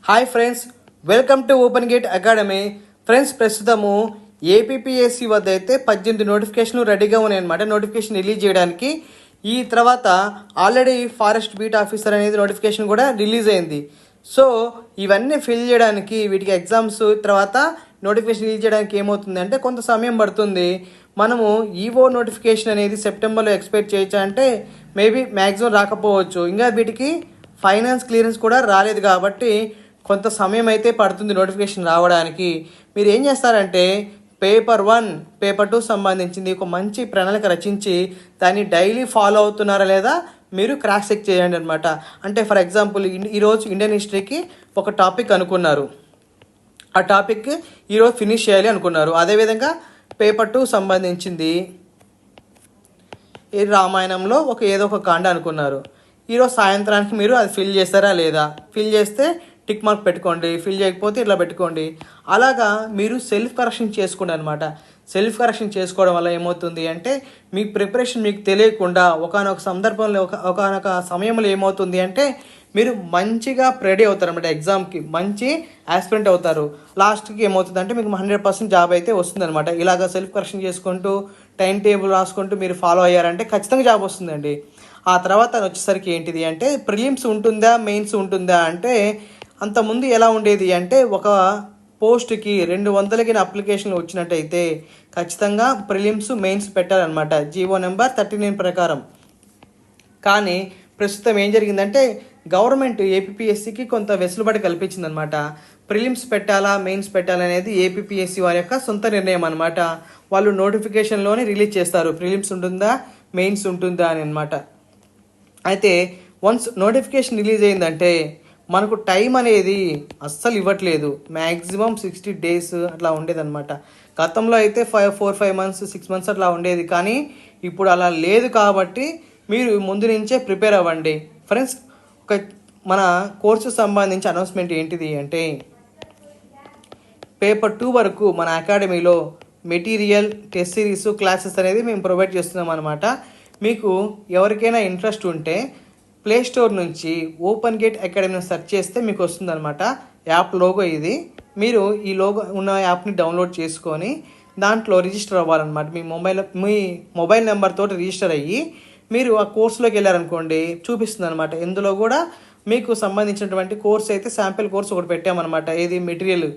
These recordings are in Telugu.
Hi friends, welcome to open gate academy. Friends, ప్రస్తుతము ఏపీపీఎస్సీ వద్ద అయితే 18 నోటిఫికేషన్లు రెడీగా ఉన్నాయన్నమాట. నోటిఫికేషన్ రిలీజ్ చేయడానికి ఈ తర్వాత ఆల్రెడీ ఫారెస్ట్ బీట్ ఆఫీసర్ అనేది నోటిఫికేషన్ కూడా రిలీజ్ అయింది. సో ఇవన్నీ ఫిల్ చేయడానికి వీటికి ఎగ్జామ్స్ తర్వాత నోటిఫికేషన్ రిలీజ్ చేయడానికి ఏమవుతుంది అంటే కొంత సమయం పడుతుంది. మనము ఈవో నోటిఫికేషన్ అనేది సెప్టెంబర్లో ఎక్స్పెక్ట్ చేయొచ్చా అంటే మేబీ మ్యాక్సిమం రాకపోవచ్చు. ఇంకా వీటికి ఫైనాన్స్ క్లియరెన్స్ కూడా రాలేదు కాబట్టి కొంత సమయం అయితే పడుతుంది నోటిఫికేషన్ రావడానికి. మీరు ఏం చేస్తారంటే పేపర్ 1, పేపర్ 2 సంబంధించింది ఒక మంచి ప్రణాళిక రచించి దాన్ని డైలీ ఫాలో అవుతున్నారా లేదా మీరు క్రాస్ చెక్ చేయండి అనమాట. అంటే ఫర్ ఎగ్జాంపుల్ ఈరోజు ఇండియన్ హిస్టరీకి ఒక టాపిక్ అనుకున్నారు, ఆ టాపిక్ ఈరోజు ఫినిష్ చేయాలి అనుకున్నారు. అదేవిధంగా పేపర్ 2 సంబంధించింది ఈ రామాయణంలో ఏదో ఒక కాండ అనుకున్నారు. ఈరోజు సాయంత్రానికి మీరు అది ఫిల్ చేస్తారా లేదా, ఫిల్ చేస్తే టిక్ మార్క్ పెట్టుకోండి, ఫిల్ చేయకపోతే ఇట్లా పెట్టుకోండి. అలాగా మీరు సెల్ఫ్ కరెక్షన్ చేసుకోండి అనమాట. సెల్ఫ్ కరెక్షన్ చేసుకోవడం వల్ల ఏమవుతుంది అంటే మీ ప్రిపరేషన్ మీకు తెలియకుండా ఒకనొక సందర్భంలో ఒకనొక సమయంలో ఏమవుతుంది అంటే మీరు మంచిగా రెడీ అవుతారు అనమాట. ఎగ్జామ్కి మంచి ఆస్పిరెంట్ అవుతారు. లాస్ట్కి ఏమవుతుంది అంటే మీకు 100% జాబ్ అయితే వస్తుంది అనమాట. ఇలాగ సెల్ఫ్ కరెక్షన్ చేసుకుంటూ టైం టేబుల్ రాసుకుంటూ మీరు ఫాలో అయ్యారంటే ఖచ్చితంగా జాబ్ వస్తుందండి. ఆ తర్వాత వచ్చేసరికి ఏంటిది అంటే ప్రిలిమ్స్ ఉంటుందా మెయిన్స్ ఉంటుందా అంటే అంతకుముందు ఎలా ఉండేది అంటే ఒక పోస్ట్కి 200కి అప్లికేషన్లు వచ్చినట్టయితే ఖచ్చితంగా ప్రిలిమ్స్ మెయిన్స్ పెట్టాలన్నమాట జీవో నెంబర్ 39 ప్రకారం. కానీ ప్రస్తుతం ఏం జరిగిందంటే గవర్నమెంట్ ఏపీపీఎస్సీకి కొంత వెసులుబాటు కల్పించిందనమాట. ప్రిలిమ్స్ పెట్టాలా మెయిన్స్ పెట్టాలా అనేది ఏపీపీఎస్సీ వారి యొక్క సొంత నిర్ణయం అనమాట. వాళ్ళు నోటిఫికేషన్లోనే రిలీజ్ చేస్తారు ప్రిలిమ్స్ ఉంటుందా మెయిన్స్ ఉంటుందా అని అనమాట. అయితే వన్స్ నోటిఫికేషన్ రిలీజ్ అయిందంటే మనకు టైం అనేది అస్సలు ఇవ్వట్లేదు. మ్యాక్సిమం 60 days అట్లా ఉండేదన్నమాట. గతంలో అయితే 4-5 months 6 months అట్లా ఉండేది. కానీ ఇప్పుడు అలా లేదు కాబట్టి మీరు ముందు నుంచే ప్రిపేర్ అవ్వండి. ఫ్రెండ్స్, మన కోర్సు సంబంధించి అనౌన్స్మెంట్ ఏంటిది అంటే పేపర్ 2 వరకు మన అకాడమీలో మెటీరియల్, టెస్ట్ సిరీస్, క్లాసెస్ అనేది మేము ప్రొవైడ్ చేస్తున్నాం అనమాట. మీకు ఎవరికైనా ఇంట్రెస్ట్ ఉంటే ప్లే స్టోర్ నుంచి ఓపెన్ గేట్ అకాడమీని సెర్చ్ చేస్తే మీకు వస్తుందన్నమాట. యాప్ లోగో ఇది. మీరు ఈ లోగో ఉన్న యాప్ని డౌన్లోడ్ చేసుకొని దాంట్లో రిజిస్టర్ అవ్వాలన్నమాట. మీ మొబైల్ నెంబర్తో రిజిస్టర్ అయ్యి మీరు ఆ కోర్సులోకి వెళ్ళారనుకోండి చూపిస్తుంది అనమాట. ఇందులో కూడా మీకు సంబంధించినటువంటి కోర్స్ అయితే శాంపిల్ కోర్స్ ఒకటి పెట్టామన్నమాట. ఏది మెటీరియల్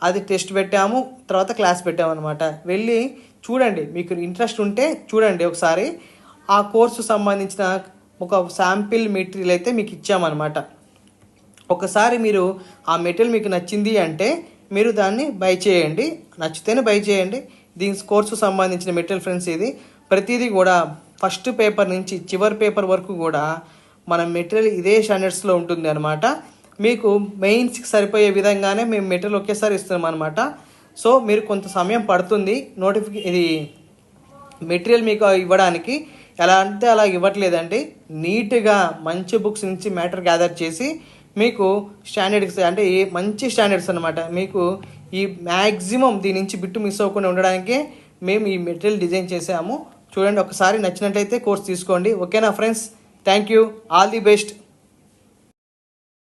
అది టెస్ట్ పెట్టాము, తర్వాత క్లాస్ పెట్టామన్నమాట. వెళ్ళి చూడండి, మీకు ఇంట్రెస్ట్ ఉంటే చూడండి ఒకసారి. ఆ కోర్సు సంబంధించిన ఒక శాంపిల్ మెటీరియల్ అయితే మీకు ఇచ్చామన్నమాట. ఒకసారి మీరు ఆ మెటీరియల్ మీకు నచ్చింది అంటే మీరు దాన్ని బై చేయండి, నచ్చితేనే బై చేయండి. దీని కోర్సు సంబంధించిన మెటీరియల్ ఫ్రెండ్స్ ఇది. ప్రతిదీ కూడా ఫస్ట్ పేపర్ నుంచి చివరి పేపర్ వరకు కూడా మన మెటీరియల్ ఇదే స్టాండర్డ్స్లో ఉంటుంది అనమాట. మీకు మెయిన్స్కి సరిపోయే విధంగానే మేము మెటీరియల్ ఒకేసారి ఇస్తున్నాం అనమాట. సో మీరు కొంత సమయం పడుతుంది ఇది మెటీరియల్ మీకు ఇవ్వడానికి. ఎలా అంటే అలా ఇవ్వట్లేదండి. నీట్గా మంచి బుక్స్ నుంచి మ్యాటర్ గ్యాదర్ చేసి మీకు స్టాండర్డ్స్ అంటే మంచి స్టాండర్డ్స్ అనమాట. మీకు ఈ మ్యాక్సిమం దీని నుంచి బిట్టు మిస్ అవ్వకుండా ఉండడానికే మేము ఈ మెటీరియల్ డిజైన్ చేసాము. చూడండి, ఒకసారి నచ్చినట్లయితే కోర్స్ తీసుకోండి. ఓకేనా friends? Thank you, all the best.